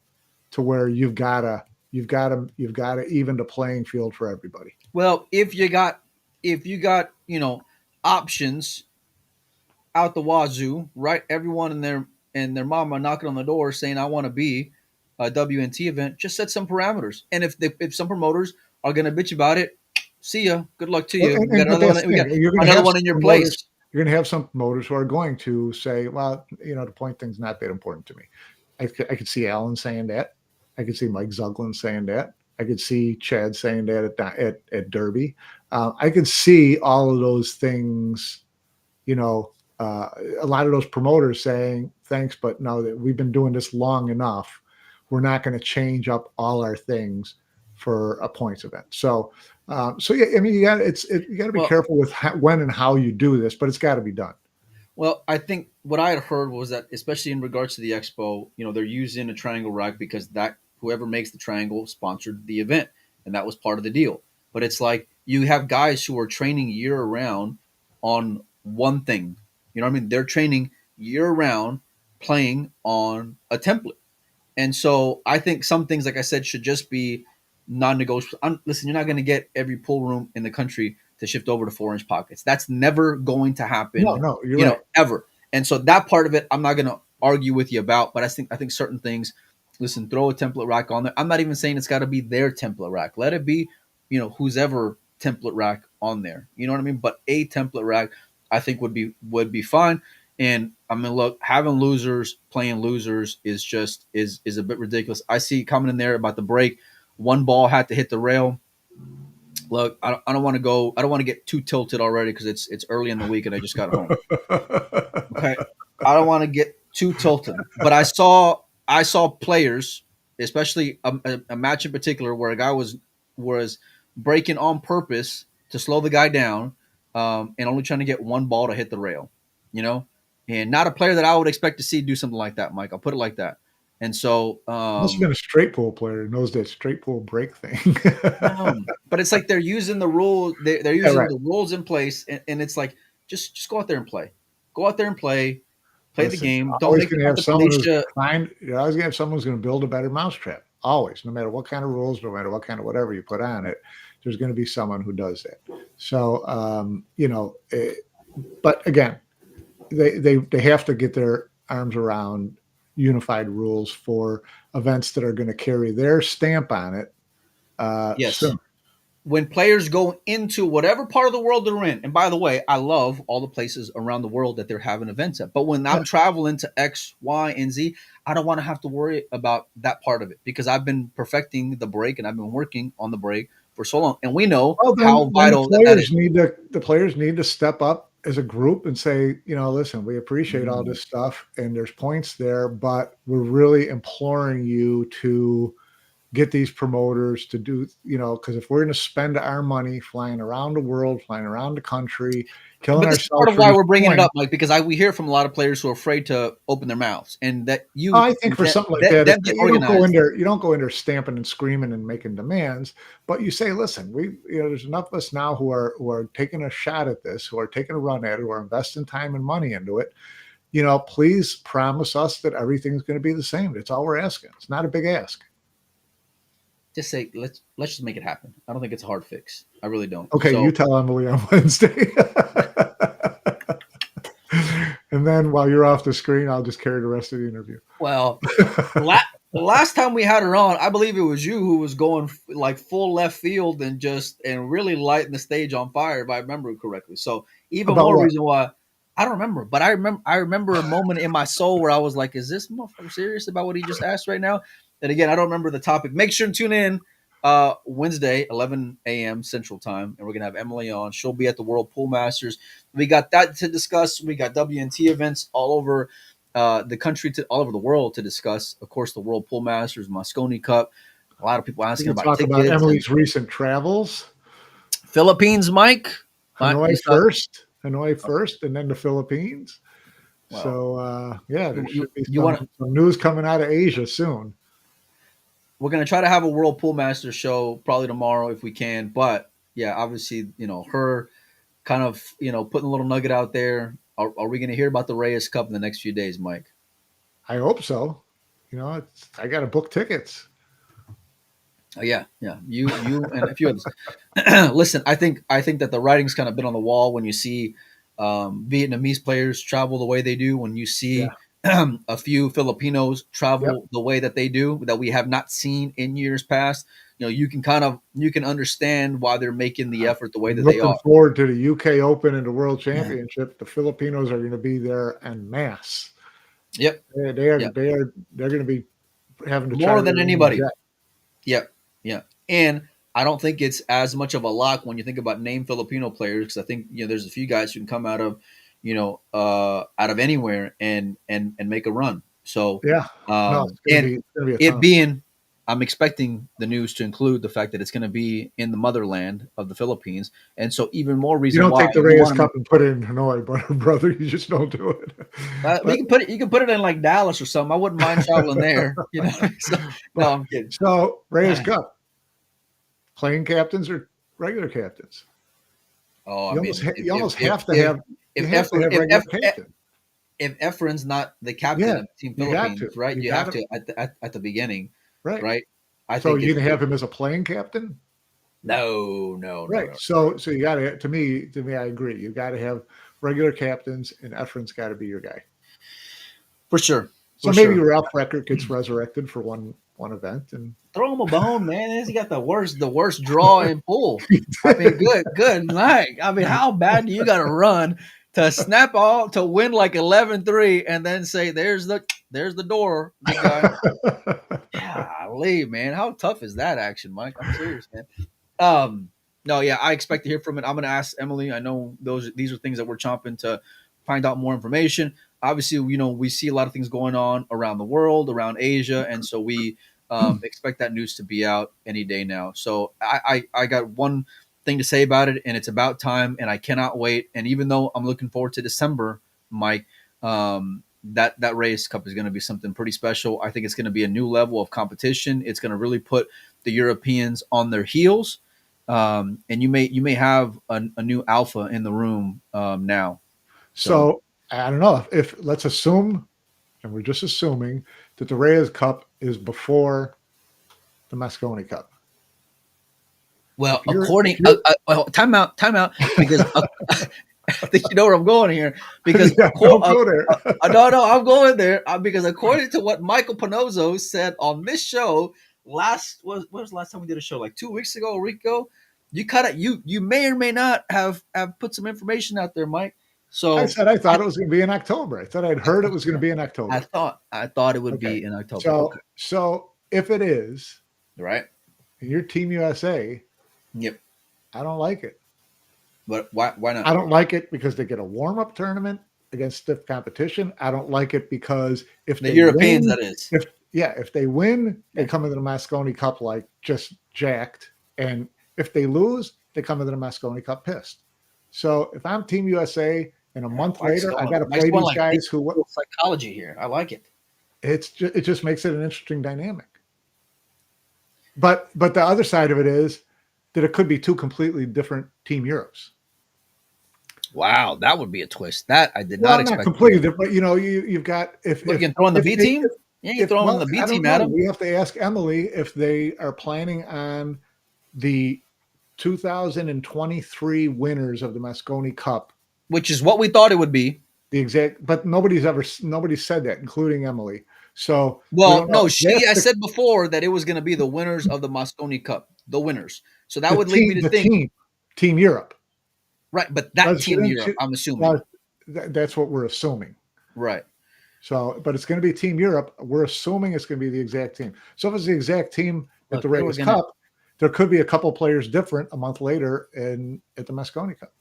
to where you've got to even the playing field for everybody. Well, if you got options out the wazoo, right? Everyone and their mama knocking on the door saying, I want to be a WNT event, just set some parameters. And if some promoters are going to bitch about it, see ya. Good luck to you. We got another one in your place. You're going to have some promoters who are going to say, well, the point thing's not that important to me. I could see Alan saying that. I could see Mike Zuglin saying that. I could see Chad saying that at Derby. I could see all of those things, a lot of those promoters saying, thanks, but no, that we've been doing this long enough. We're not going to change up all our things for a points event. So yeah, I mean, you got to be careful with when and how you do this, but it's got to be done. Well, I think what I had heard was that, especially in regards to the expo, they're using a triangle rack because that whoever makes the triangle sponsored the event, and that was part of the deal. But it's like you have guys who are training year round on one thing. You know what I mean? They're training year round playing on a template. And so I think some things, like I said, should just be non-negotiable. Listen, you're not going to get every pool room in the country to shift over to 4-inch pockets. That's never going to happen, No, you're right. ever. And so that part of it, I'm not going to argue with you about. But I think certain things. Listen, throw a template rack on there. I'm not even saying it's got to be their template rack. Let it be, whose ever template rack on there. You know what I mean? But a template rack, I think would be fine. And I mean, look, having losers playing losers is a bit ridiculous. I see coming in there about the break, one ball had to hit the rail. Look, I don't want to go. I don't want to get too tilted already because it's early in the week and I just got home. Okay, I don't want to get too tilted, but I saw players, especially a match in particular, where a guy was breaking on purpose to slow the guy down, and only trying to get one ball to hit the rail, and not a player that I would expect to see do something like that, Mike. I'll put it like that. And so, must have been a straight pool player who knows that straight pool break thing. But it's like they're using the rule. They're using the rules in place, and it's like just go out there and play. Go out there and play the game. Don't make You're always gonna have someone who's going to build a better mousetrap. Always, no matter what kind of rules, no matter what kind of whatever you put on it, there's going to be someone who does that. So, but again, they have to get their arms around unified rules for events that are going to carry their stamp on it. Yes. Soon. When players go into whatever part of the world they're in, and by the way, I love all the places around the world that they're having events at. But when I'm traveling to X, Y, and Z, I don't want to have to worry about that part of it because I've been perfecting the break and I've been working on the break for so long. And we know how vital that is. The players need to step up as a group and say, listen, we appreciate all this stuff and there's points there, but we're really imploring you to get these promoters to do, because if we're going to spend our money flying around the world, flying around the country, killing ourselves. Part of why we're bringing it up, Mike, because we hear from a lot of players who are afraid to open their mouths, and that I think for something like that, you don't go in there stamping and screaming and making demands, but you say, listen, there's enough of us now who are taking a shot at this, who are taking a run at it, who are investing time and money into it. Please promise us that everything's going to be the same. That's all we're asking. It's not a big ask. Just say let's just make it happen. I don't think it's a hard fix. I really don't. Okay, you tell Emily on Wednesday. And then while you're off the screen, I'll just carry the rest of the interview. Well, the last time we had her on, I believe it was you who was going like full left field and really lighting the stage on fire, if I remember correctly. So even more reason why I don't remember, but I remember a moment in my soul where I was like, "Is this motherfucker serious about what he just asked right now?" And again, I don't remember the topic. Make sure to tune in Wednesday, 11 a.m. Central Time, and we're going to have Emily on. She'll be at the World Pool Masters. We got that to discuss. We got WNT events all over the country, all over the world to discuss. Of course, the World Pool Masters, Moscone Cup. A lot of people asking about tickets. Talk about Emily's recent travels. Philippines, Mike. Hanoi first, and then the Philippines. Wow. So, there should be some news coming out of Asia soon. We're going to try to have a World Pool Masters show probably tomorrow if we can. But, yeah, obviously, her kind of, putting a little nugget out there. Are we going to hear about the Reyes Cup in the next few days, Mike? I hope so. I got to book tickets. Yeah. You and a few others. Listen, I think that the writing's kind of been on the wall when you see Vietnamese players travel the way they do, when you see a few Filipinos travel the way that they do, that we have not seen in years past. You can understand why they're making the effort the way that they are. Looking forward to the UK Open and the World Championship. Yeah. The Filipinos are going to be there en masse. Yep, they're going to be having to more than anybody. Yep, yeah, and I don't think it's as much of a lock when you think about named Filipino players, because I think there's a few guys who can come out of anywhere and make a run. So I'm expecting the news to include the fact that it's going to be in the motherland of the Philippines, and so even more reason you don't why take the Reyes Cup and put it in Hanoi, brother. You just don't do it. You can put it in like Dallas or something. I wouldn't mind traveling there. No, I'm kidding. So Reyes Cup, playing captains or regular captains? Oh, you almost have to have regular captain. if Efren's not the captain Yeah, of Team you got to. Philippines, right? You You got have to. to at the beginning, Right. right? I So think you're it's gonna have him as a playing captain? no. Right. So you got to. To me, I agree. You got to have regular captains, and Efren's got to be your guy. For sure. So For maybe sure. Ralph Record gets resurrected for one event, and Throw him a bone, man. He got the worst draw and pull. I mean, good night. I mean, how bad do you got to run to snap all to win like 11-3 and then say there's the door, big guy. Golly, man, how tough is that action, Mike? I'm serious, man. No, yeah, I expect to hear from it. I'm gonna ask Emily. I know these are things that we're chomping to find out more information. Obviously, we see a lot of things going on around the world, around Asia, and so we expect that news to be out any day now. So I got one thing to say about it, and it's about time, and I cannot wait. And even though I'm looking forward to December, Mike, that Reyes Cup is going to be something pretty special. I think it's going to be a new level of competition. It's going to really put the Europeans on their heels, and you may have a new alpha in the room now. so I don't know if let's assume, and we're just assuming that the Reyes Cup is before the Moscone Cup. Well, If according, you're- time out, because I think you know where I'm going here. Because yeah, don't go there. no, I'm going there because according to what Michael Panozzo said on this show when was the last time we did a show? Like 2 weeks ago, a week ago. You may or may not have put some information out there, Mike. So I thought it was going to be in October. I thought I'd heard it was going to be in October. I thought it would Okay. be in October. So if it is, Right? and you're Team USA, Yep. I don't like it. But why not? I don't like it because they get a warm-up tournament against stiff competition. I don't like it because if The they Europeans, win, that is. if they win, they come into the Moscone Cup like just jacked, and if they lose, they come into the Moscone Cup pissed. So if I'm Team USA and a month later I got to play these guys who psychology here. I like it. it just makes it an interesting dynamic. But the other side of it is that it could be two completely different Team Europes. Wow, that would be a twist. That I did not expect. Not completely different, but you've got if you can throw in the B team. Yeah, you throw in the B team, Adam. We have to ask Emily if they are planning on the 2023 winners of the Moscone Cup, which is what we thought it would be. The exact, but nobody said that, including Emily. So no, I said before that it was going to be the winners of the Moscone Cup, the winners. So that would lead me to think Team Europe. Right, but that Team Europe, I'm assuming. That's what we're assuming. Right. So, but it's going to be Team Europe. We're assuming it's going to be the exact team. So if it's the exact team at the Reyes Cup, there could be a couple players different a month later at the Moscone Cup.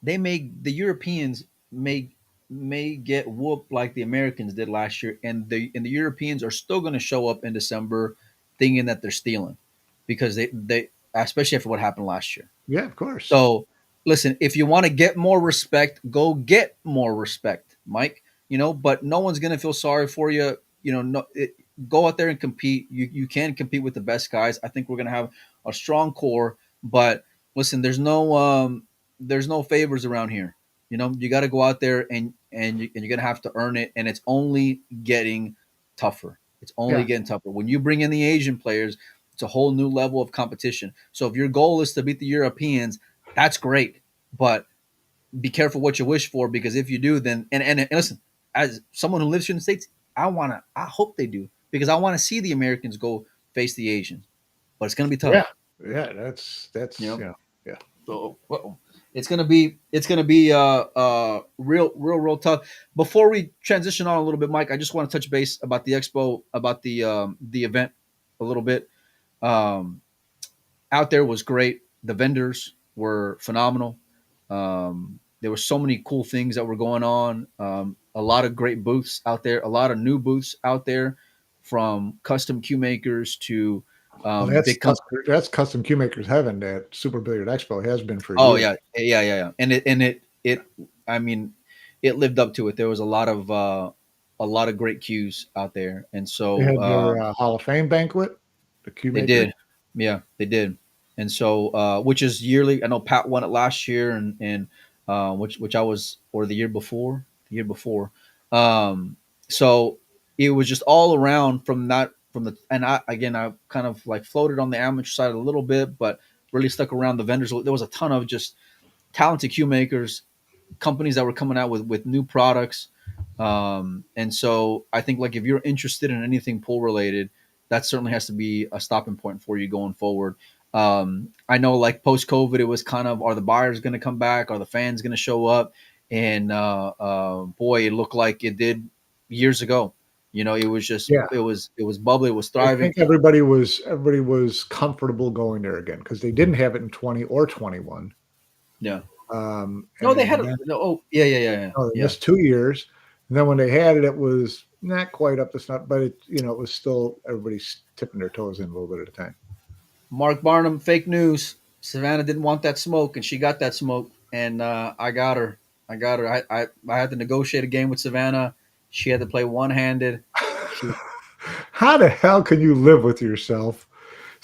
The Europeans may get whooped like the Americans did last year, and the Europeans are still going to show up in December thinking that they're stealing because they especially after what happened last year. Yeah, of course. So listen, if you want to get more respect, go get more respect, Mike. But no one's going to feel sorry for you. Go out there and compete. You can compete with the best guys. I think we're going to have a strong core, but listen, there's no favors around here. You got to go out there and you're going to have to earn it. And it's only getting tougher. It's only getting tougher. When you bring in the Asian players, it's a whole new level of competition. So if your goal is to beat the Europeans, that's great. But be careful what you wish for, because if you do, then and listen, as someone who lives here in the States, I hope they do, because I want to see the Americans go face the Asians. But it's going to be tough. Yeah, that's yeah. So it's gonna be real tough. Before we transition on a little bit, Mike, I just want to touch base about the expo, about the event a little bit. Out there was great. The vendors were phenomenal. There were so many cool things that were going on. A lot of great booths out there. A lot of new booths out there, from custom cue makers to that's custom cue makers heaven. That Super Billiard Expo has been for years. Yeah. And it I mean, it lived up to it. There was a lot of great cues out there, and so they had their Hall of Fame banquet. The cue they did, yeah, they did, and so which is yearly. I know Pat won it last year, and which I was, or the year before. So it was just all around from that from the and I kind of like floated on the amateur side a little bit, but really stuck around the vendors. There was a ton of just talented cue makers, companies that were coming out with new products. And so I think like if you're interested in anything pool related, that certainly has to be a stopping point for you going forward. I know like post COVID, it was kind of, are the buyers going to come back? Are the fans going to show up? And boy, it looked like it did years ago. You know, it was just Yeah. it was bubbly, it was I thriving. think everybody was comfortable going there again because they didn't have it in 20 or 21. Yeah. No, they had And a then no, oh yeah. oh, they Yeah. missed 2 years. And then when they had it, it was not quite up to snuff, but it was still everybody's tipping their toes in a little bit at a time. Mark Barnum, fake news. Savannah didn't want that smoke, and she got that smoke, and I got her. I had to negotiate a game with Savannah. She had to play one handed. She, How the hell can you live with yourself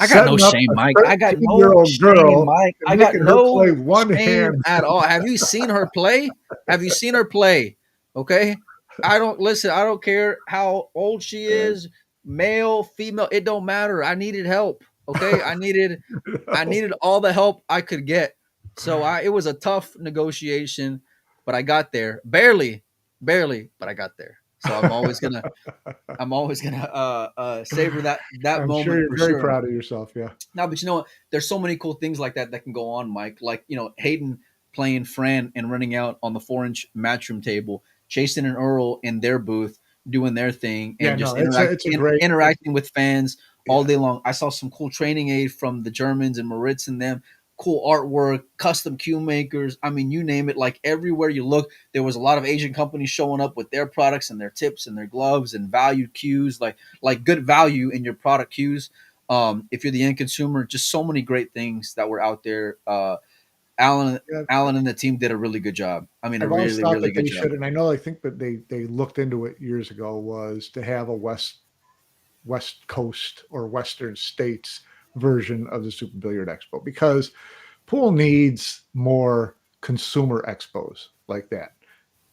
I got no setting up shame, a Mike. I got no 13-year-old shame, girl Mike. and I got making her play no one shame hand? at all. Have you seen her play? Have you seen her play? Okay. I don't listen. I don't care how old she is, male, female. It don't matter. I needed help. Okay. I needed all the help I could get. So it was a tough negotiation, but I got there. Barely, but I got there. So I'm always gonna savor that I'm sure moment you're for very sure. proud of yourself. Yeah. No, but you know what? There's so many cool things like that that can go on, Mike. Like, you know, Hayden playing Fran and running out on the 4-inch matchroom table, Jason and Earl in their booth doing their thing, Yeah, and no, just it's a great, interacting with fans all yeah. day long. I saw some cool training aid from the Germans and Moritz and them, cool artwork, custom cue makers. I mean, you name it. Like everywhere you look, there was a lot of Asian companies showing up with their products and their tips and their gloves and valued cues, like good value in your product cues. If you're the end consumer, just so many great things that were out there. Alan, Yeah, Alan and the team did a really good job. I mean, a I've always really, thought really that good they job. should, and I think that they looked into it years ago, was to have a West Coast or Western States version of the Super Billiard Expo, because pool needs more consumer expos like that,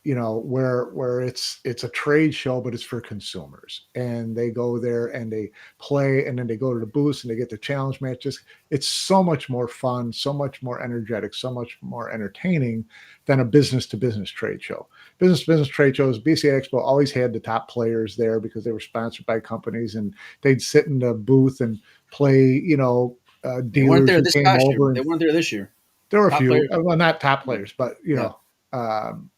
where it's a trade show, but it's for consumers, and they go there and they play, and then they go to the booths and they get the challenge matches. It's so much more fun, so much more energetic, so much more entertaining than a business to business trade show. Business to business trade shows, BCA Expo always had the top players there because they were sponsored by companies, and they'd sit in the booth and play, They weren't dealers there who this came past year. over. They And weren't there this year. there were a Top few, players. well, not top Yeah. players, but Yeah. um,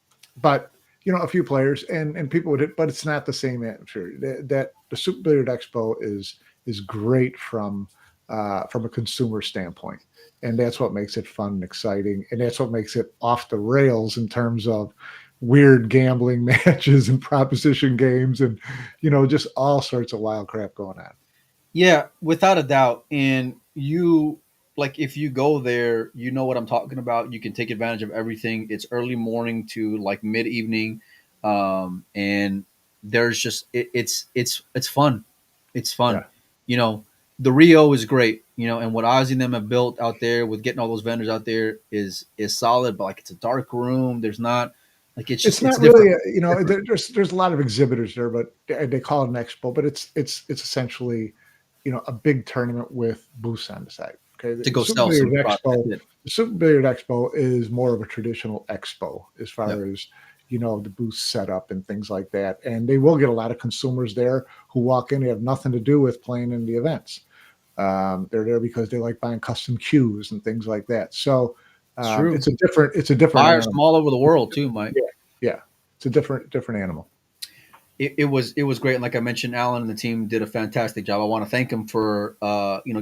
but a few players, and people would hit, but it's not the same atmosphere. That the Super Billiard Expo is great from a consumer standpoint, and that's what makes it fun and exciting, and that's what makes it off the rails in terms of weird gambling matches and proposition games, and just all sorts of wild crap going on. Yeah, without a doubt. And you, like, if you go there, you know what I'm talking about. You can take advantage of everything. It's early morning to like mid evening, and there's just it's fun. It's fun. Yeah, You know, the Rio is great. You know, and what Ozzy and them have built out there with getting all those vendors out there is solid. But like, it's a dark room. There's not like it's it's not really different. Different. there's a lot of exhibitors there, but they call it an expo, but it's essentially a big tournament with booths on the side. Okay, To the go Super sell Billiard some product. That's Expo, it. the Super Billiard Expo is more of a traditional expo as Yep. far as the booth setup and things like that, and they will get a lot of consumers there who walk in. They have nothing to do with playing in the events. They're there because they like buying custom cues and things like that. So It's true. it's a different Buyers from animal. all over the world too, Mike. Yeah, yeah, it's a different animal. It was great. And like I mentioned, Alan and the team did a fantastic job. I want to thank him for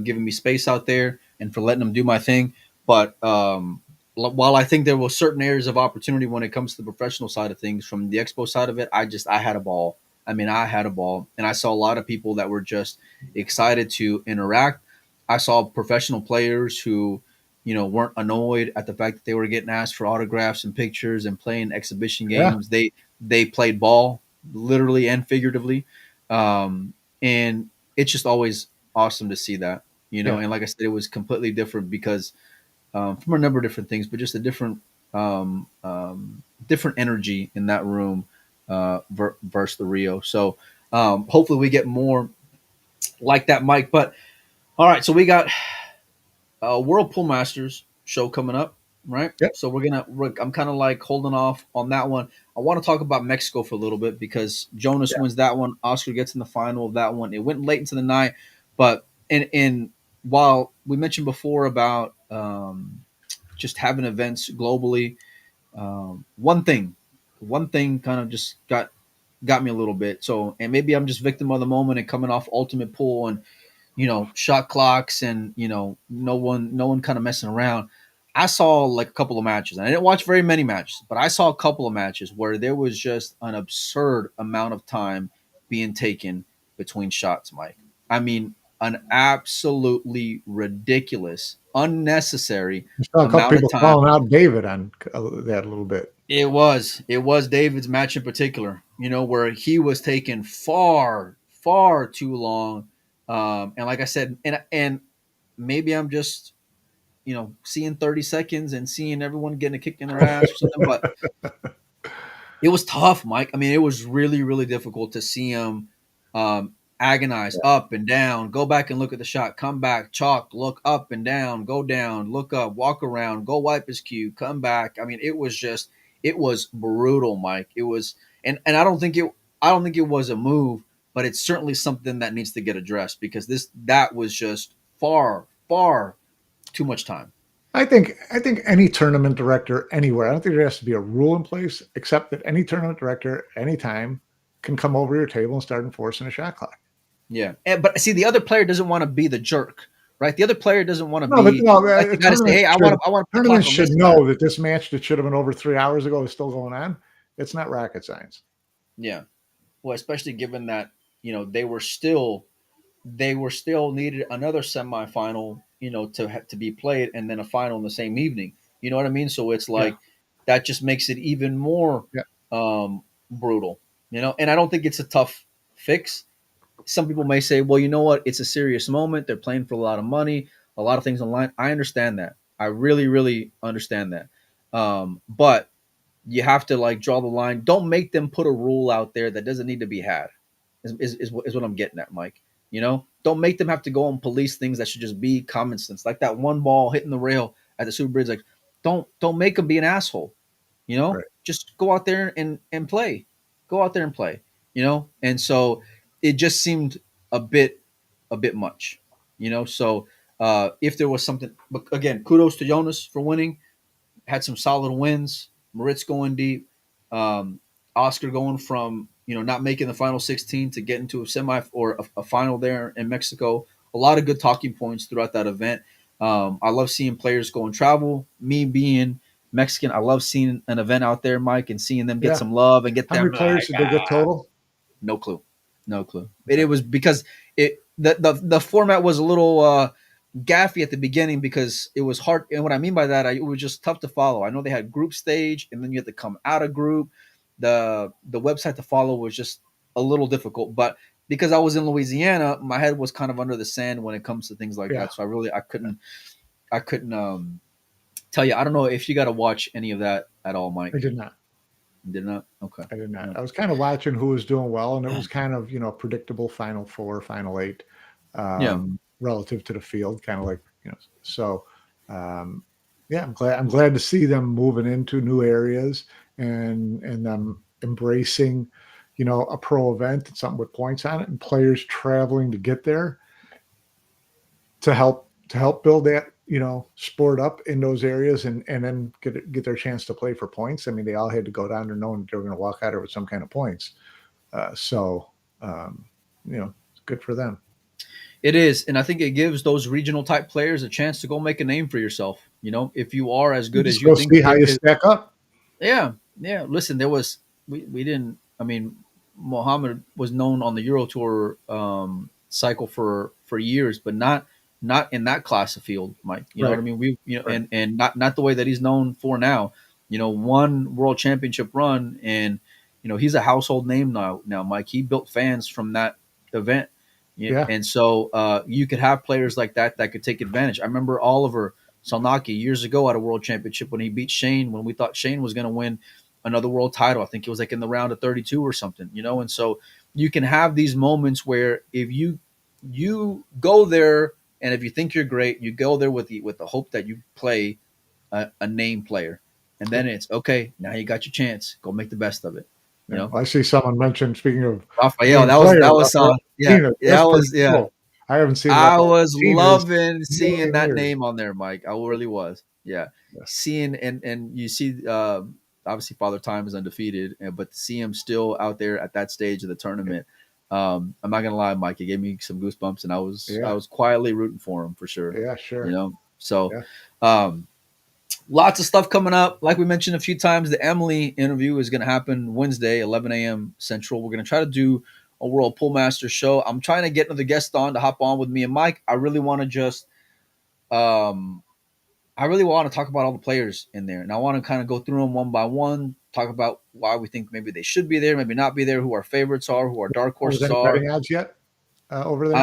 giving me space out there and for letting them do my thing. But while I think there were certain areas of opportunity when it comes to the professional side of things, from the expo side of it, I had a ball. I mean, I had a ball, and I saw a lot of people that were just excited to interact. I saw professional players who, weren't annoyed at the fact that they were getting asked for autographs and pictures and playing exhibition Yeah, games. They played ball, literally and figuratively, and it's just always awesome to see that. yeah. And like I said, it was completely different because from a number of different things, but just a different different energy in that room. versus the Rio. So hopefully we get more like that, Mike. But all right, so we got World Pool Masters show coming up, right? Yep. So I'm kind of like holding off on that one. I want to talk about Mexico for a little bit because Jonas wins that one. Oscar gets in the final of that one. It went late into the night, but in while we mentioned before about just having events globally, one thing kind of just got me a little bit. So, and maybe I'm just victim of the moment and coming off Ultimate Pool and shot clocks and no one kind of messing around. I saw like a couple of matches, and I didn't watch very many matches, but I saw a couple of matches where there was just an absurd amount of time being taken between shots, Mike. I mean, an absolutely ridiculous, unnecessary I saw a couple amount of people time. calling out David on that a little bit. It was David's match in particular, where he was taking far too long. And like I said, and maybe I'm just, seeing 30 seconds and seeing everyone getting a kick in their ass or something, but it was tough, Mike. I mean, it was really, really difficult to see him agonize up and down, go back and look at the shot, come back, chalk, look up and down, go down, look up, walk around, go wipe his cue, come back. I mean, it was brutal, Mike. It was, and I don't think it was a move, but it's certainly something that needs to get addressed because that was just far too much time. I think any tournament director anywhere, I don't think there has to be a rule in place, except that any tournament director anytime can come over your table and start enforcing a shot clock. Yeah, but see, the other player doesn't want to be the jerk, right? The other player doesn't want to No, but be no, like the guy to say, "Hey, I want to." tournaments should know that this match that should have been over 3 hours ago is still going on. It's not rocket science. Yeah, well, especially given that they were still needed another semifinal, to be played, and then a final in the same evening. You know what I mean? So it's like that just makes it even more brutal. And I don't think it's a tough fix. Some people may say, well, you know what? It's a serious moment. They're playing for a lot of money, a lot of things online. I understand that. I really, really understand that. But you have to like draw the line. Don't make them put a rule out there that doesn't need to be had. Is what I'm getting at, Mike. Don't make them have to go and police things that should just be common sense. Like that one ball hitting the rail at the Super Bridge. Like, don't make them be an asshole. Right. Just go out there and play. Go out there and play. And so it just seemed a bit much. So if there was something, but again, kudos to Jonas for winning. Had some solid wins. Moritz going deep. Oscar going from not making the final 16 to getting to a semi or a final there in Mexico. A lot of good talking points throughout that event. I love seeing players go and travel. Me being Mexican, I love seeing an event out there, Mike, and seeing them get some love and get How them. many players did they get total? No clue. It was because the format was a little gaffy at the beginning because it was hard. And what I mean by that, it was just tough to follow. I know they had group stage, and then you had to come out of group. The website to follow was just a little difficult, but because I was in Louisiana, my head was kind of under the sand when it comes to things like that. So I couldn't tell you. I don't know if you got to watch any of that at all, Mike. I did not. Did not? Okay. I did not. Yeah. I was kind of watching who was doing well, and it was kind of, predictable Final Four, Final Eight, relative to the field, kind of like, so, I'm glad to see them moving into new areas and them embracing, a pro event and something with points on it, and players traveling to get there to help build that, sport up in those areas and then get their chance to play for points. I mean, they all had to go down there knowing they were going to walk out there with some kind of points. It's good for them. It is. And I think it gives those regional type players a chance to go make a name for yourself. If you are as good as you think. See how you stack up. Yeah. Yeah. Listen, we didn't, I mean, Mohammed was known on the Euro Tour cycle for years, but not in that class of field, Mike. You know what I mean? And not the way that he's known for now. One world championship run, and he's a household name now, Mike. He built fans from that event. Yeah. And so you could have players like that could take advantage. I remember Oliver Salnaki years ago at a world championship when he beat Shane, when we thought Shane was going to win, another world title. I think it was like in the round of 32 or something, you know. And so you can have these moments where if you go there, and if you think you're great, you go there with the hope that you play a name player, and then it's okay. Now you got your chance. Go make the best of it. You Yeah. know, I see someone mention, speaking of Rafael. name That was player, that was Rafael yeah, Martinez. that That's pretty was yeah. cool. I haven't seen I Rafael was Martinez loving in a seeing million that years. name on there, Mike. I really was. Yeah, Yeah. seeing and you see, obviously Father Time is undefeated, but to see him still out there at that stage of the tournament, I'm not gonna lie, Mike. It gave me some goosebumps, and I Yeah. was quietly rooting for him for sure. Yeah, You sure. know, so Yeah. lots of stuff coming up. Like we mentioned a few times, the Emily interview is going to happen Wednesday, 11 a.m. Central. We're going to try to do a World Pool Master show. I'm trying to get another guest on to hop on with me and Mike. I really want to just, I really want to talk about all the players in there, and I want to kind of go through them one by one, talk about why we think maybe they should be there, maybe not be there, who our favorites are, who our dark Was horses any are. betting odds yet over there?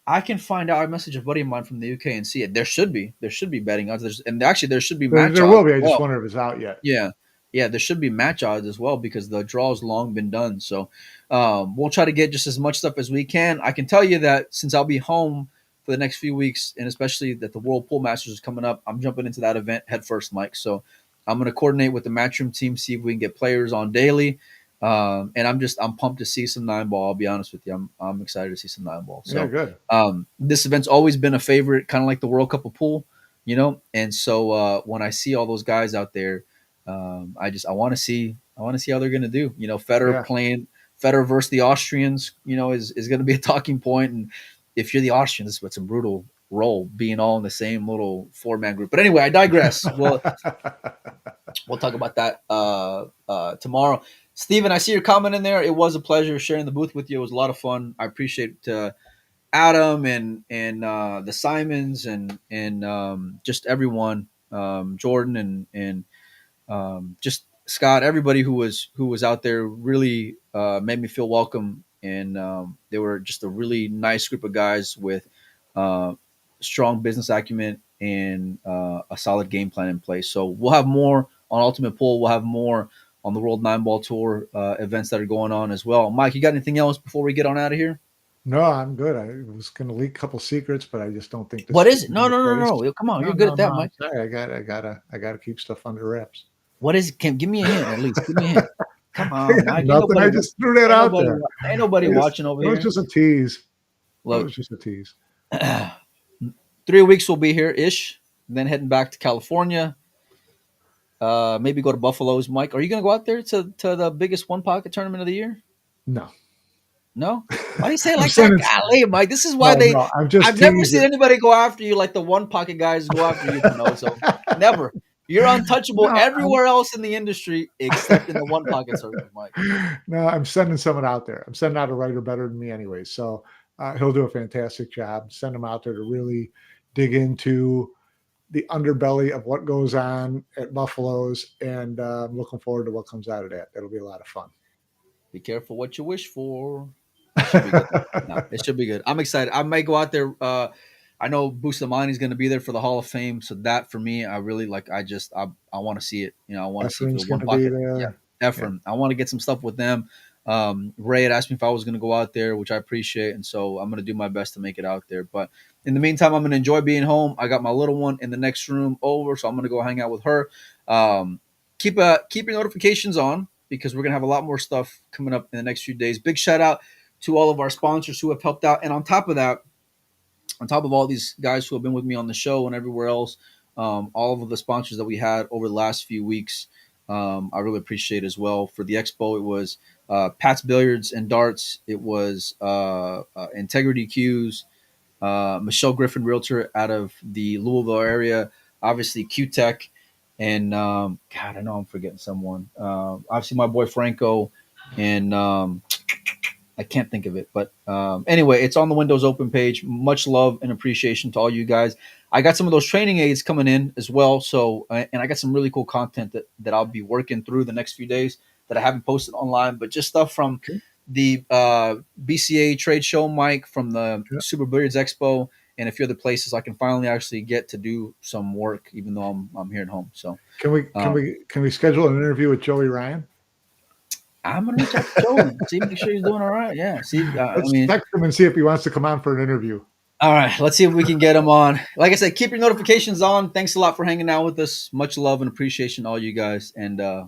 I can find out. I message a buddy of mine from the UK and see it. There should be betting odds. And actually there should be match There odds will be. as I just well. wonder if it's out yet. Yeah. Yeah, there should be match odds as well because the draw's long been done. So we'll try to get just as much stuff as we can. I can tell you that since I'll be home for the next few weeks, and especially that the World Pool Masters is coming up, I'm jumping into that event head first, Mike. So I'm going to coordinate with the Matchroom team, see if we can get players on daily. And I'm pumped to see some 9-ball. I'll be honest with you. I'm excited to see some 9-ball. So Yeah, good. this event's always been a favorite, kind of like the World Cup of Pool, you know? And so when I see all those guys out there, I want to see how they're going to do. You know, Federer versus the Austrians, you know, is going to be a talking point. And if you're the Austrians, it's a brutal role being all in the same little 4-man group. But anyway, I digress. We'll talk about that tomorrow. Steven, I see your comment in there. It was a pleasure sharing the booth with you. It was a lot of fun. I appreciate Adam and the Simons and just everyone, Jordan and just Scott, everybody who was out there really made me feel welcome, and they were just a really nice group of guys with strong business acumen and a solid game plan in place. So we'll have more on Ultimate Pool. We'll have more on the World 9-Ball Tour events that are going on as well. Mike, you got anything else before we get on out of here? No, I'm good. I was going to leak a couple secrets, but I just don't think this. What is it? No. Come on, you're good at that, Mike. Sorry, I gotta keep stuff under wraps. What is it? Give me a hint at least. Give me a hint. Come on, Mike. Nothing. I just threw that out there. Ain't nobody watching over here. It was just a tease. Look, it was just a tease. 3 weeks we'll be here ish. Then heading back to California. Maybe go to Buffalo's. Mike, are you gonna go out there to the biggest one pocket tournament of the year? No? Why do you say it like that? Golly, Mike. This is why I've never seen anybody go after you like the one pocket guys go after you, Panozzo. Never. You're untouchable everywhere else in the industry except in the one pocket circuit, Mike. No, I'm sending someone out there. I'm sending out a writer better than me anyway. So he'll do a fantastic job. Send him out there to really dig into the underbelly of what goes on at Buffalo's, and I'm looking forward to what comes out of that. That'll be a lot of fun. Be careful what you wish for. It should be good. No, it should be good. I'm excited. I might go out there. I know Bustamante is going to be there for the Hall of Fame, so that for me, I really like. I want to see it. You know, I want to see the one pocket. Yeah, Ephraim. Yeah. I want to get some stuff with them. Ray had asked me if I was going to go out there, which I appreciate, and so I'm going to do my best to make it out there. But in the meantime, I'm going to enjoy being home. I got my little one in the next room over, so I'm going to go hang out with her. Keep your notifications on, because we're going to have a lot more stuff coming up in the next few days. Big shout out to all of our sponsors who have helped out. And on top of that, on top of all these guys who have been with me on the show and everywhere else, all of the sponsors that we had over the last few weeks, I really appreciate as well. For the Expo, it was Pat's Billiards and Darts. It was Integrity Cues, Michelle Griffin, Realtor out of the Louisville area, obviously Q-Tech, and God, I know I'm forgetting someone. Obviously, my boy Franco, and I can't think of it. But anyway, it's on the Windows Open page. Much love and appreciation to all you guys. I got some of those training aids coming in as well. So, and I got some really cool content that I'll be working through the next few days that I haven't posted online, but just stuff from the BCA trade show, Mike, from the Super Billiards Expo, and a few other places, I can finally actually get to do some work, even though I'm here at home. So Can we schedule an interview with Joey Ryan? I'm gonna reach out to Joey, see, make sure he's doing all right. Yeah, see, I Let's mean, text him and see if he wants to come on for an interview. all right, let's see if we can get him on. Like I said, keep your notifications on. Thanks a lot for hanging out with us. Much love and appreciation, all you guys, and